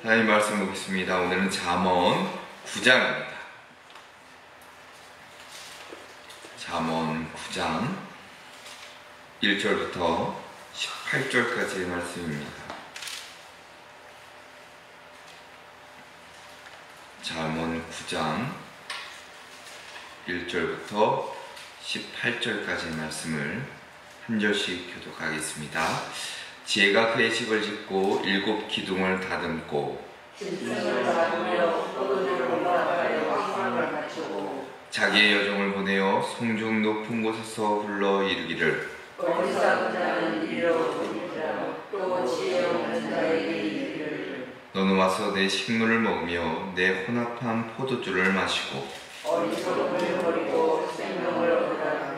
하나님 말씀 보겠습니다. 오늘은 잠언 9장입니다. 잠언 9장 1절부터 18절까지의 말씀입니다. 잠언 9장 1절부터 18절까지의 말씀을 한 절씩 교독하겠습니다. 지혜가 그의 집을 짓고 7 기둥을 다듬고 자기의 여종을 보내어 성중 높은 곳에서 불러 이르기를 너는 와서 내 식물을 먹으며 내 혼합한 포도주를 마시고 어리석음을 버리고 생명을 얻으라.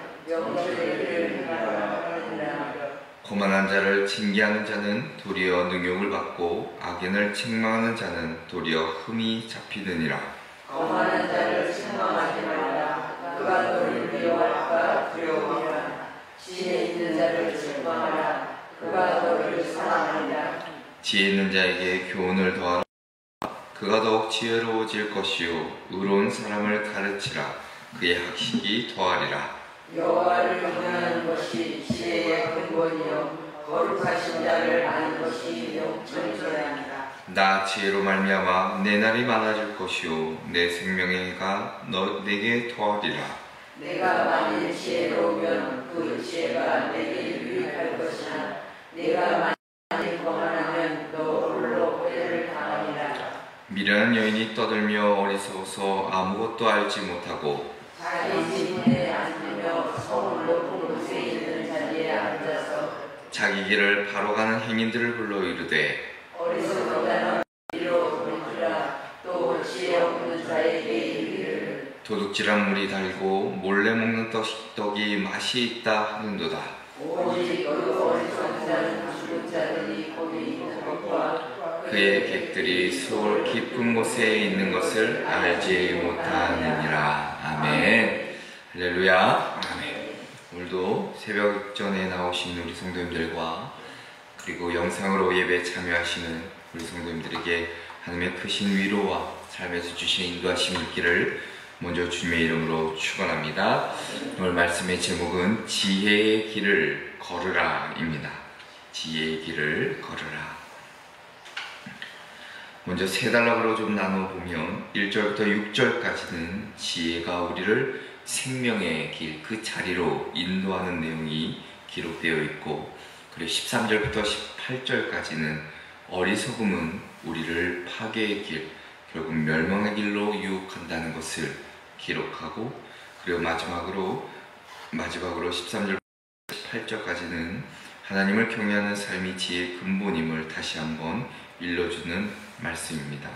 거만한 자를 징계하는 자는 도리어 능욕을 받고 악인을 책망하는 자는 도리어 흠이 잡히느니라. 거만한 자를 책망하지 말라. 그가 너를 미워할까 두려워하라. 지혜 있는 자를 책망하라. 그가 너를 사랑하리라. 지혜 있는 자에게 교훈을 더하라. 그가 더욱 지혜로워질 것이요 의로운 사람을 가르치라. 그의 학식이 더하리라. 여호와를 경외하는 것이 지혜의 근본이요 거룩하신 자를 아는 것이 영천이라 하니라. 나 지혜로 말미암아 내 날이 많아질 것이요 내 생명의 해가 내게 더하리라. 내가 만일 지혜로우면 그 지혜가 내게 유익할 것이나 내가 만일 거만하면 너 홀로 회를 당하리라. 미련한 여인이 떠들며 어리석어서 아무것도 알지 못하고 자기 집에 앉으며 서울 높은 곳에 있는 자리에 앉아서 자기 길을 바로 가는 행인들을 불러 이르되 어리석은 자는 이로 보이라. 또 지혜 없는 자에게 이르기를 도둑질한 물이 달고 몰래 먹는 떡이 맛이 있다 하는도다. 오직 그 어리석은 자는 죽은 자들이 거기 있는 것과 그의 객들이 수월 깊은 곳에 있는 것을 알지 못하느니라. 아멘. 할렐루야. 아멘. 오늘도 새벽 전에 나오신 우리 성도님들과 그리고 영상으로 예배에 참여하시는 우리 성도님들에게 하나님의 크신 위로와 삶에서 주신 인도하심이 있기를 먼저 주님의 이름으로 축원합니다. 오늘 말씀의 제목은 지혜의 길을 걸으라 입니다. 지혜의 길을 걸으라. 먼저 세 단락으로 좀 나눠보면 1절부터 6절까지는 지혜가 우리를 생명의 길, 그 자리로 인도하는 내용이 기록되어 있고, 그리고 13절부터 18절까지는 어리석음은 우리를 파괴의 길, 결국 멸망의 길로 유혹한다는 것을 기록하고, 그리고 마지막으로 13절부터 18절까지는 하나님을 경외하는 삶이 지혜의 근본임을 다시 한번 일러주는 말씀입니다.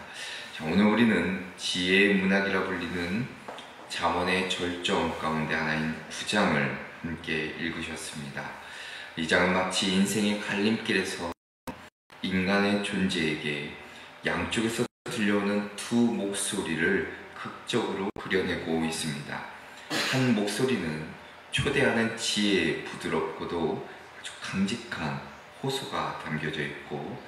자, 오늘 우리는 지혜의 문학이라 불리는 잠언의 절정 가운데 하나인 9장을 함께 읽으셨습니다. 이 장은 마치 인생의 갈림길에서 인간의 존재에게 양쪽에서 들려오는 두 목소리를 극적으로 그려내고 있습니다. 한 목소리는 초대하는 지혜의 부드럽고도 아주 강직한 호소가 담겨져 있고,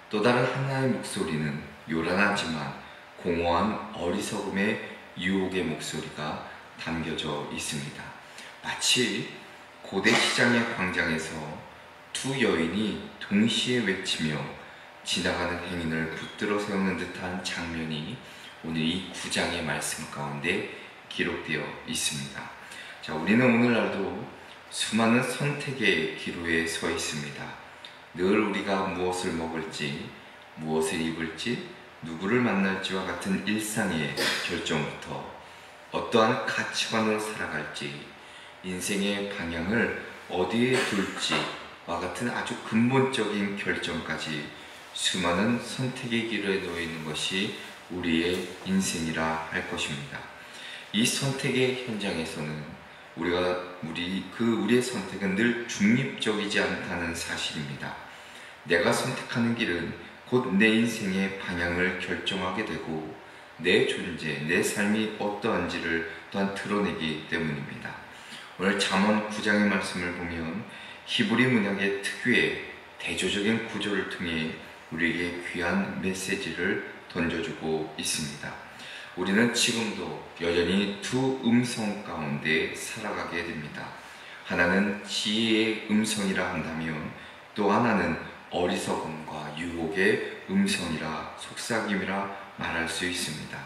또 다른 하나의 목소리는 요란하지만 공허한 어리석음의 유혹의 목소리가 담겨져 있습니다. 마치 고대 시장의 광장에서 두 여인이 동시에 외치며 지나가는 행인을 붙들어 세우는 듯한 장면이 오늘 이 9장의 말씀 가운데 기록되어 있습니다. 자, 우리는 오늘날도 수많은 선택의 기로에 서 있습니다. 늘 우리가 무엇을 먹을지, 무엇을 입을지, 누구를 만날지와 같은 일상의 결정부터 어떠한 가치관으로 살아갈지, 인생의 방향을 어디에 둘지와 같은 아주 근본적인 결정까지 수많은 선택의 길에 놓여 있는 것이 우리의 인생이라 할 것입니다. 이 선택의 현장에서는 우리의 선택은 늘 중립적이지 않다는 사실입니다. 내가 선택하는 길은 곧 내 인생의 방향을 결정하게 되고 내 존재, 내 삶이 어떠한지를 또한 드러내기 때문입니다. 오늘 잠언 9장의 말씀을 보면 히브리 문학의 특유의 대조적인 구조를 통해 우리에게 귀한 메시지를 던져주고 있습니다. 우리는 지금도 여전히 두 음성 가운데 살아가게 됩니다. 하나는 지혜의 음성이라 한다면 또 하나는 어리석음과 유혹의 음성이라 속삭임이라 말할 수 있습니다.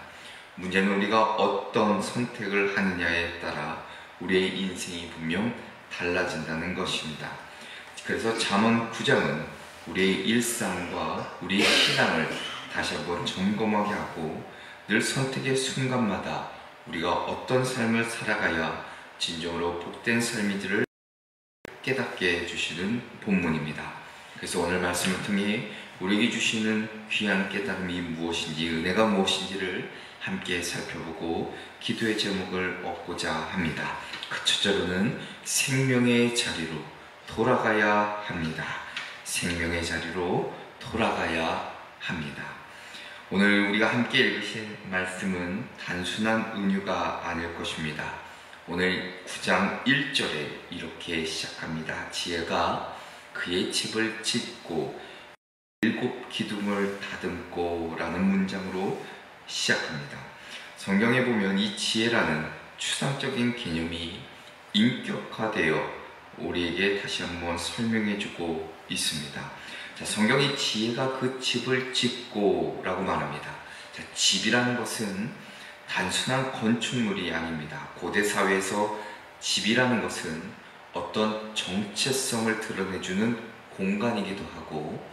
문제는 우리가 어떤 선택을 하느냐에 따라 우리의 인생이 분명 달라진다는 것입니다. 그래서 잠언 9장은 우리의 일상과 우리의 신앙을 다시 한번 점검하게 하고 늘 선택의 순간마다 우리가 어떤 삶을 살아가야 진정으로 복된 삶인지를 깨닫게 해주시는 본문입니다. 그래서 오늘 말씀을 통해 우리에게 주시는 귀한 깨달음이 무엇인지, 은혜가 무엇인지를 함께 살펴보고 기도의 제목을 얻고자 합니다. 그 첫째로는 생명의 자리로 돌아가야 합니다. 생명의 자리로 돌아가야 합니다. 오늘 우리가 함께 읽으신 말씀은 단순한 은유가 아닐 것입니다. 오늘 9장 1절에 이렇게 시작합니다. 지혜가 그의 집을 짓고 7 기둥을 다듬고 라는 문장으로 시작합니다. 성경에 보면 이 지혜라는 추상적인 개념이 인격화되어 우리에게 다시 한번 설명해주고 있습니다. 자, 성경이 지혜가 그 집을 짓고 라고 말합니다. 자, 집이라는 것은 단순한 건축물이 아닙니다. 고대 사회에서 집이라는 것은 어떤 정체성을 드러내주는 공간이기도 하고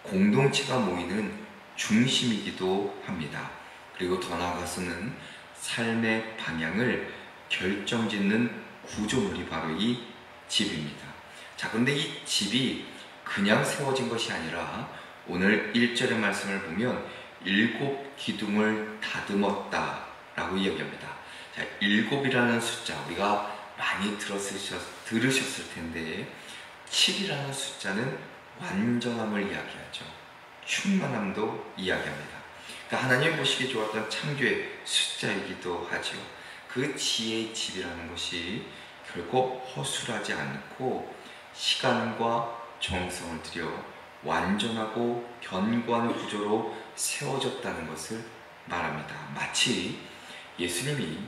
공동체가 모이는 중심이기도 합니다. 그리고 더 나아가서는 삶의 방향을 결정짓는 구조물이 바로 이 집입니다. 자, 그런데 이 집이 그냥 세워진 것이 아니라 오늘 1절의 말씀을 보면 7 기둥을 다듬었다 라고 이야기합니다. 자, 7이라는 숫자 우리가 많이 들으셨을 텐데 7이라는 숫자는 완전함을 이야기하죠. 충만함도 이야기합니다. 그러니까 하나님이 보시기 좋았던 창조의 숫자이기도 하죠. 그 지혜의 집이라는 것이 결코 허술하지 않고 시간과 정성을 들여 완전하고 견고한 구조로 세워졌다는 것을 말합니다. 마치 예수님이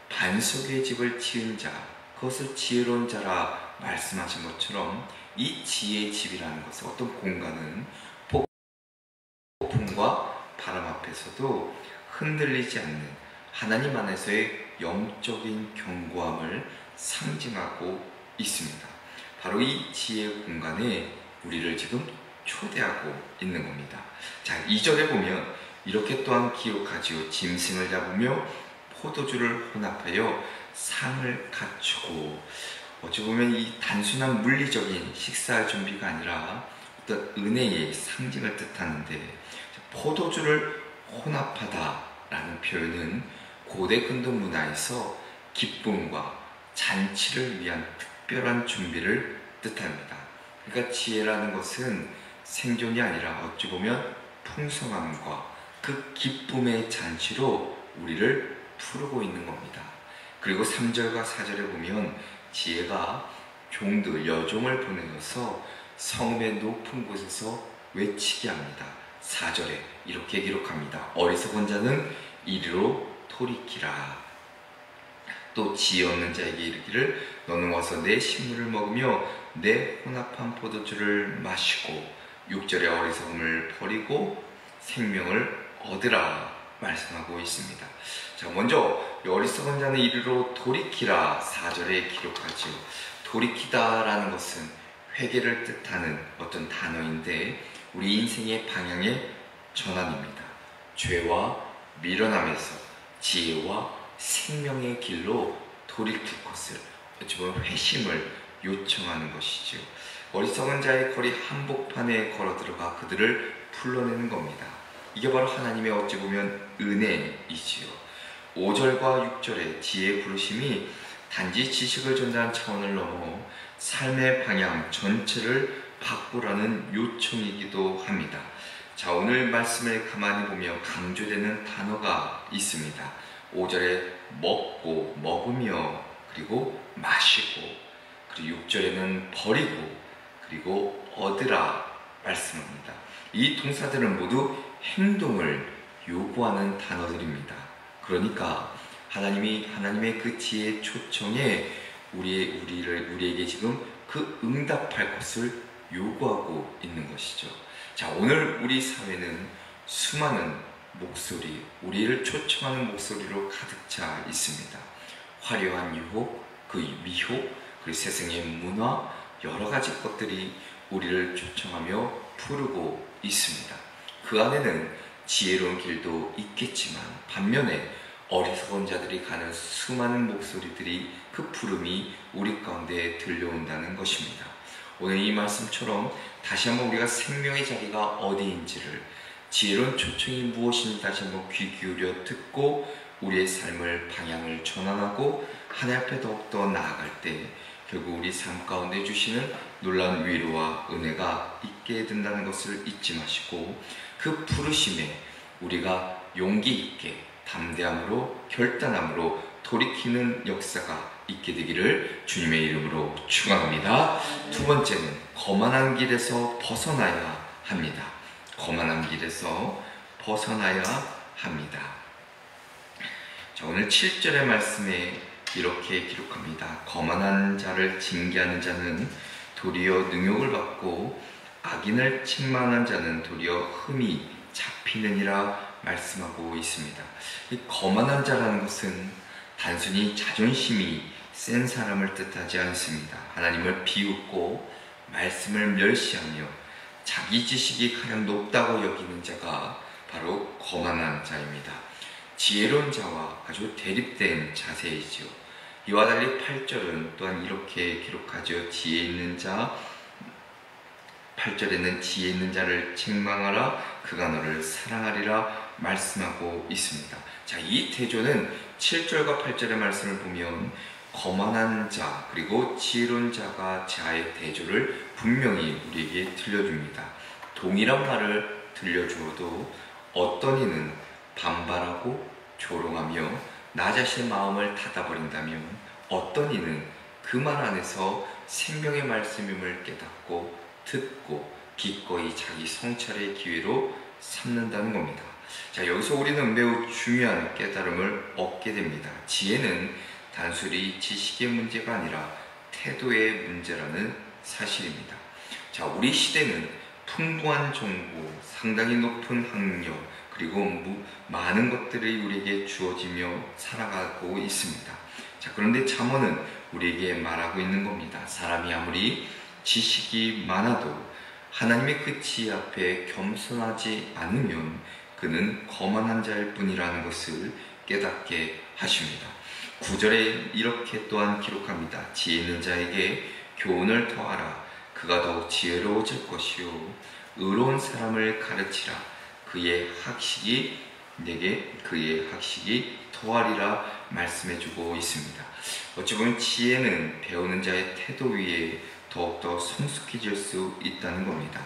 반석의 집을 지은 자, 그것을 지혜로운 자라 말씀하신 것처럼 이 지혜의 집이라는 것은 어떤 공간은 폭풍과 바람 앞에서도 흔들리지 않는 하나님 안에서의 영적인 견고함을 상징하고 있습니다. 바로 이 지혜의 공간에 우리를 지금 초대하고 있는 겁니다. 자, 2절에 보면 이렇게 또한 기록하지요. 짐승을 잡으며 포도주를 혼합하여 상을 갖추고. 어찌 보면 이 단순한 물리적인 식사 준비가 아니라 어떤 은혜의 상징을 뜻하는데, 포도주를 혼합하다라는 표현은 고대 근동 문화에서 기쁨과 잔치를 위한 특별한 준비를 뜻합니다. 그러니까 지혜라는 것은 생존이 아니라 어찌 보면 풍성함과 그 기쁨의 잔치로 우리를 부르고 있는 겁니다. 그리고 3절과 4절에 보면 지혜가 종들, 여종을 보내어서 성읍의 높은 곳에서 외치게 합니다. 4절에 이렇게 기록합니다. 어리석은 자는 이리로 돌이키라. 또 지혜 없는 자에게 이르기를 너는 와서 내 식물을 먹으며 내 혼합한 포도주를 마시고 6절에 어리석음을 버리고 생명을 얻으라 말씀하고 있습니다. 자, 먼저 어리석은 자는 이리로 돌이키라 4절에 기록하지요. 돌이키다라는 것은 회개를 뜻하는 어떤 단어인데 우리 인생의 방향의 전환입니다. 죄와 밀어남에서 지혜와 생명의 길로 돌이킬 것을 어찌 보면 회심을 요청하는 것이죠. 어리석은 자의 거리 한복판에 걸어 들어가 그들을 불러내는 겁니다. 이게 바로 하나님의 어찌 보면 은혜이지요. 5절과 6절의 지혜의 부르심이 단지 지식을 전달하는 차원을 넘어 삶의 방향 전체를 바꾸라는 요청이기도 합니다. 자, 오늘 말씀을 가만히 보면 강조되는 단어가 있습니다. 5절에 먹고 먹으며 그리고 마시고, 그리고 6절에는 버리고 그리고 얻으라 말씀합니다. 이 동사들은 모두 행동을 요구하는 단어들입니다. 그러니까 하나님의 그 지혜 초청에 우리에게 지금 그 응답할 것을 요구하고 있는 것이죠. 자, 오늘 우리 사회는 수많은 목소리, 우리를 초청하는 목소리로 가득 차 있습니다. 화려한 유혹, 그 미혹, 그리고 세상의 문화, 여러 가지 것들이 우리를 초청하며 부르고 있습니다. 그 안에는 지혜로운 길도 있겠지만 반면에 어리석은 자들이 가는 수많은 목소리들이 그 부름이 우리 가운데 들려온다는 것입니다. 오늘 이 말씀처럼 다시 한번 우리가 생명의 자리가 어디인지를, 지혜로운 초청이 무엇인지 다시 한번 귀 기울여 듣고 우리의 삶을 방향을 전환하고 하나님 앞에 더욱더 나아갈 때 결국 우리 삶 가운데 주시는 놀라운 위로와 은혜가 있게 된다는 것을 잊지 마시고, 그 부르심에 우리가 용기 있게 담대함으로 결단함으로 돌이키는 역사가 있게 되기를 주님의 이름으로 축원합니다. 두 번째는 거만한 길에서 벗어나야 합니다. 거만한 길에서 벗어나야 합니다. 자, 오늘 7절의 말씀에 이렇게 기록합니다. 거만한 자를 징계하는 자는 도리어 능욕을 받고 악인을 책망하는 자는 도리어 흠이 잡히느니라 말씀하고 있습니다. 이 거만한 자라는 것은 단순히 자존심이 센 사람을 뜻하지 않습니다. 하나님을 비웃고 말씀을 멸시하며 자기 지식이 가장 높다고 여기는 자가 바로 거만한 자입니다. 지혜로운 자와 아주 대립된 자세이죠. 이와 달리 8절은 또한 이렇게 기록하죠. 8절에는 지혜 있는 자를 책망하라, 그가 너를 사랑하리라 말씀하고 있습니다. 자, 이 태조는 7절과 8절의 말씀을 보면 거만한 자 그리고 지혜로운 자가 자의 태조를 분명히 우리에게 들려줍니다. 동일한 말을 들려주어도 어떤 이는 반발하고 조롱하며 나 자신의 마음을 닫아버린다면 어떤 이는 그 말 안에서 생명의 말씀임을 깨닫고 듣고 기꺼이 자기 성찰의 기회로 삼는다는 겁니다. 자, 여기서 우리는 매우 중요한 깨달음을 얻게 됩니다. 지혜는 단순히 지식의 문제가 아니라 태도의 문제라는 사실입니다. 자, 우리 시대는 풍부한 정보, 상당히 높은 학력, 그리고 많은 것들이 우리에게 주어지며 살아가고 있습니다. 자, 그런데 잠언은 우리에게 말하고 있는 겁니다. 사람이 아무리 지식이 많아도 하나님의 그 지혜 앞에 겸손하지 않으면 그는 거만한 자일 뿐이라는 것을 깨닫게 하십니다. 9절에 이렇게 또한 기록합니다. 지혜 있는 자에게 교훈을 더하라. 그가 더욱 지혜로워질 것이요 의로운 사람을 가르치라. 그의 학식이 더하리라 말씀해주고 있습니다. 어찌 보면 지혜는 배우는 자의 태도 위에 더욱더 성숙해질 수 있다는 겁니다.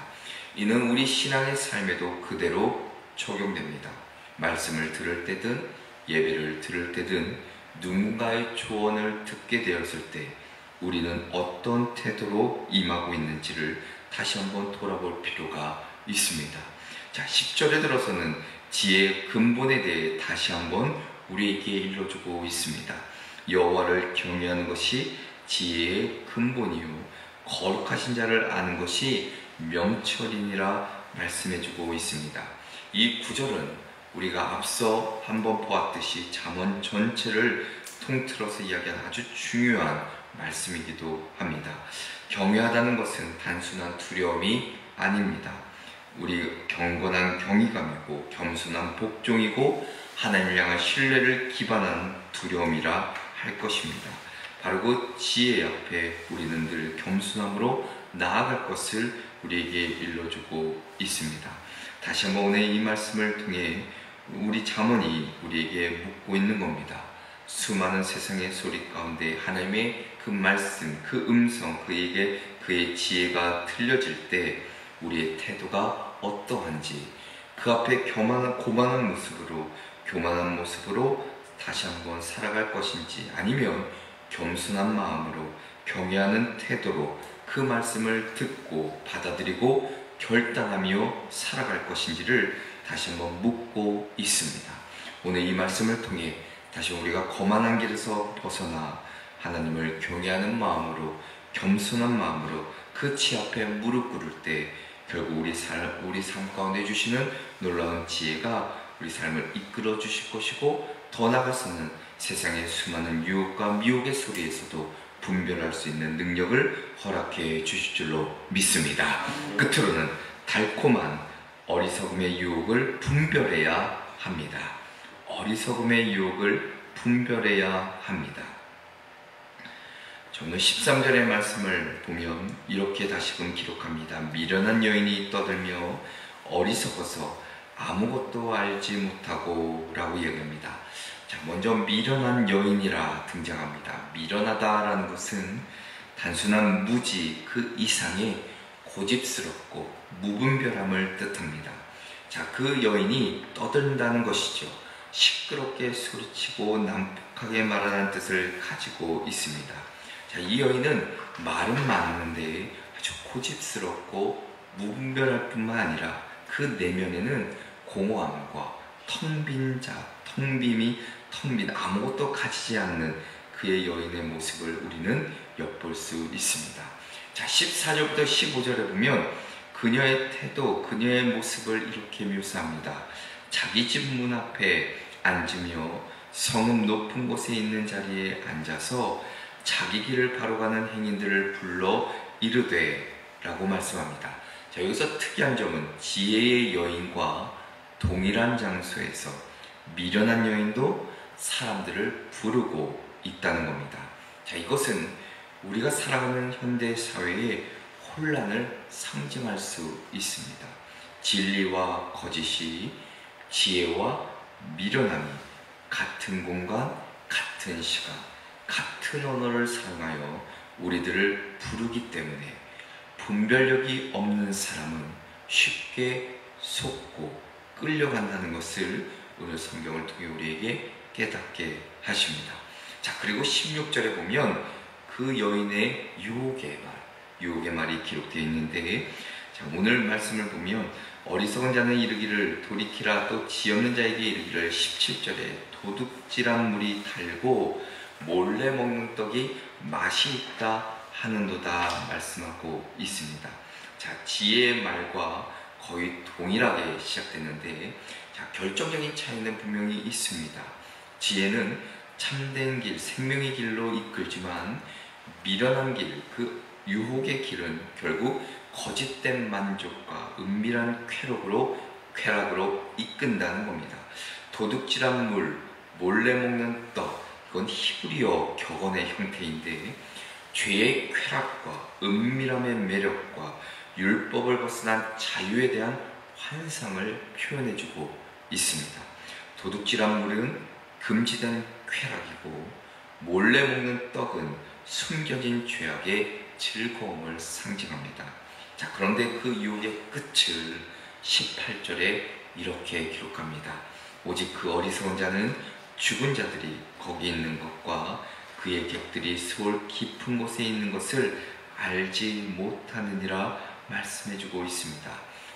이는 우리 신앙의 삶에도 그대로 적용됩니다. 말씀을 들을 때든 예배를 들을 때든 누군가의 조언을 듣게 되었을 때 우리는 어떤 태도로 임하고 있는지를 다시 한번 돌아볼 필요가 있습니다. 자, 10절에 들어서는 지혜의 근본에 대해 다시 한번 우리에게 일러주고 있습니다. 여호와를 경외하는 것이 지혜의 근본이요 거룩하신 자를 아는 것이 명철이니라 말씀해주고 있습니다. 이 구절은 우리가 앞서 한번 보았듯이 잠언 전체를 통틀어서 이야기하는 아주 중요한 말씀이기도 합니다. 경외하다는 것은 단순한 두려움이 아닙니다. 우리 경건한 경외감이고 겸손한 복종이고 하나님을 향한 신뢰를 기반한 두려움이라 할 것입니다. 바로 그 지혜 앞에 우리는 늘 겸손함으로 나아갈 것을 우리에게 일러주고 있습니다. 다시 한번 오늘 이 말씀을 통해 우리 잠언이 우리에게 묻고 있는 겁니다. 수많은 세상의 소리 가운데 하나님의 그 말씀, 그 음성, 그에게 그의 지혜가 들려질 때 우리의 태도가 어떠한지, 그 앞에 교만한 모습으로 다시 한번 살아갈 것인지, 아니면 겸손한 마음으로 경외하는 태도로 그 말씀을 듣고 받아들이고 결단하며 살아갈 것인지를 다시 한번 묻고 있습니다. 오늘 이 말씀을 통해 다시 우리가 거만한 길에서 벗어나 하나님을 경외하는 마음으로, 겸손한 마음으로 그 치 앞에 무릎 꿇을 때 결국 우리 삶 가운데 주시는 놀라운 지혜가 우리 삶을 이끌어 주실 것이고, 더 나아가서는 세상의 수많은 유혹과 미혹의 소리에서도 분별할 수 있는 능력을 허락해 주실 줄로 믿습니다. 끝으로는 달콤한 어리석음의 유혹을 분별해야 합니다. 어리석음의 유혹을 분별해야 합니다. 저는 13절의 말씀을 보면 이렇게 다시금 기록합니다. 미련한 여인이 떠들며 어리석어서 아무것도 알지 못하고 라고 얘기합니다. 자, 먼저 미련한 여인이라 등장합니다. 미련하다라는 것은 단순한 무지 그 이상의 고집스럽고 무분별함을 뜻합니다. 자, 그 여인이 떠든다는 것이죠. 시끄럽게 소리치고 난폭하게 말하는 뜻을 가지고 있습니다. 자, 이 여인은 말은 많은데 아주 고집스럽고 무분별할 뿐만 아니라 그 내면에는 공허함과 텅 빈 아무것도 가지지 않는 그의 여인의 모습을 우리는 엿볼 수 있습니다. 자, 14절부터 15절에 보면 그녀의 태도, 그녀의 모습을 이렇게 묘사합니다. 자기 집 문 앞에 앉으며 성읍 높은 곳에 있는 자리에 앉아서 자기 길을 바로 가는 행인들을 불러 이르되 라고 말씀합니다. 자, 여기서 특이한 점은 지혜의 여인과 동일한 장소에서 미련한 여인도 사람들을 부르고 있다는 겁니다. 자, 이것은 우리가 살아가는 현대 사회의 혼란을 상징할 수 있습니다. 진리와 거짓이, 지혜와 미련함이 같은 공간, 같은 시간, 같은 언어를 사용하여 우리들을 부르기 때문에 분별력이 없는 사람은 쉽게 속고 끌려간다는 것을 오늘 성경을 통해 우리에게 깨닫게 하십니다. 자, 그리고 16절에 보면 그 여인의 유혹의 말이 기록되어 있는데, 자, 오늘 말씀을 보면 어리석은 자는 이르기를 돌이키라, 또 지없는 자에게 이르기를 17절에 도둑질한 물이 달고 몰래 먹는 떡이 맛이 있다 하는도다 말씀하고 있습니다. 자, 지혜의 말과 거의 동일하게 시작됐는데, 자, 결정적인 차이는 분명히 있습니다. 지혜는 참된 길, 생명의 길로 이끌지만 미련한 길, 그 유혹의 길은 결국 거짓된 만족과 은밀한 쾌락으로 이끈다는 겁니다. 도둑질한 물, 몰래 먹는 떡, 그건 히브리어 격언의 형태인데 죄의 쾌락과 은밀함의 매력과 율법을 벗어난 자유에 대한 환상을 표현해주고 있습니다. 도둑질한 물은 금지된 쾌락이고 몰래 먹는 떡은 숨겨진 죄악의 즐거움을 상징합니다. 자, 그런데 그 유혹의 끝을 18절에 이렇게 기록합니다. 오직 그 어리석은 자는 죽은 자들이 거기 있는 것과 그의 객들이 스올 깊은 곳에 있는 것을 알지 못하느니라 말씀해주고 있습니다.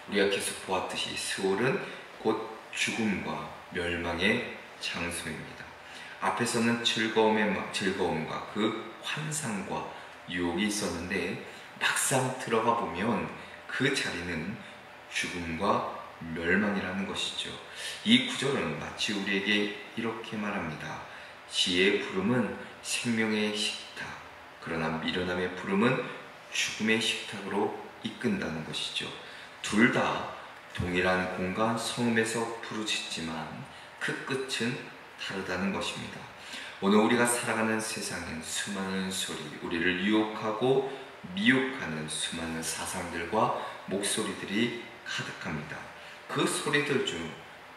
우리가 계속 보았듯이 스올은 곧 죽음과 멸망의 장소입니다. 앞에서는 즐거움과 그 환상과 유혹이 있었는데 막상 들어가 보면 그 자리는 죽음과 멸망이라는 것이죠. 이 구절은 마치 우리에게 이렇게 말합니다. 지혜의 부름은 생명의 식탁, 그러나 미련함의 부름은 죽음의 식탁으로 이끈다는 것이죠. 둘 다 동일한 공간 성음에서 부르짖지만 그 끝은 다르다는 것입니다. 오늘 우리가 살아가는 세상은 수많은 소리, 우리를 유혹하고 미혹하는 수많은 사상들과 목소리들이 가득합니다. 그 소리들 중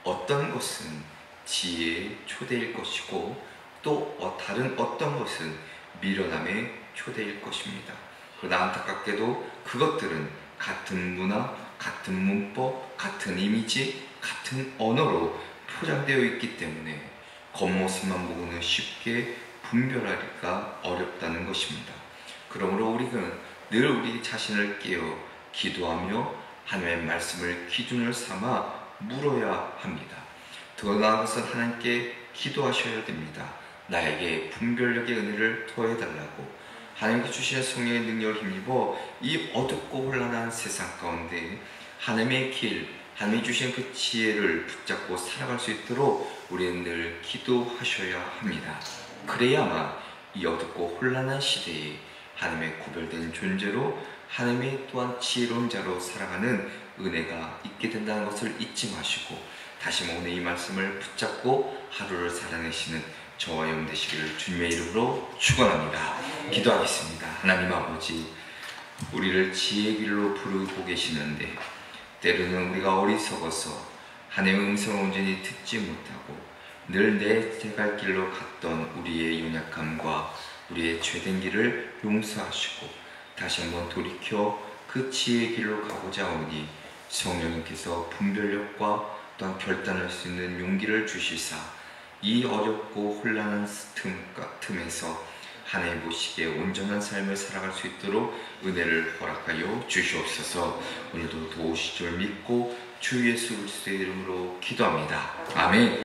어떤 것은 지혜의 초대일 것이고 또 다른 어떤 것은 미련함의 초대일 것입니다. 그러나 안타깝게도 그것들은 같은 문화, 같은 문법, 같은 이미지, 같은 언어로 포장되어 있기 때문에 겉모습만 보고는 쉽게 분별하기가 어렵다는 것입니다. 그러므로 우리는 늘 우리 자신을 깨어 기도하며 하나님의 말씀을 기준을 삼아 물어야 합니다. 더 나아가서 하나님께 기도하셔야 됩니다. 나에게 분별력의 은혜를 더해달라고. 하나님께 주시는 성령의 능력을 힘입어 이 어둡고 혼란한 세상 가운데 하나님의 길, 하나님이 주신 그 지혜를 붙잡고 살아갈 수 있도록 우리는 늘 기도하셔야 합니다. 그래야만 이 어둡고 혼란한 시대에 하나님의 구별된 존재로 하나님의 또한 지혜로운 자로 살아가는 은혜가 있게 된다는 것을 잊지 마시고 다시 오늘 이 말씀을 붙잡고 하루를 살아내시는 저와 여러분 되시기를 주님의 이름으로 축원합니다. 기도하겠습니다. 하나님 아버지, 우리를 지혜의 길로 부르고 계시는데 때로는 우리가 어리석어서 하나님의 음성을 온전히 듣지 못하고 늘 내 갈 길로 갔던 우리의 연약함과 우리의 죄된 길을 용서하시고 다시 한번 돌이켜 그 지혜의 길로 가고자 하오니 성령님께서 분별력과 또한 결단할 수 있는 용기를 주시사 이 어렵고 혼란한 틈에서 하나님 보시기에 온전한 삶을 살아갈 수 있도록 은혜를 허락하여 주시옵소서. 오늘도 도우실 줄 믿고 주 예수 그리스도의 이름으로 기도합니다. 아멘.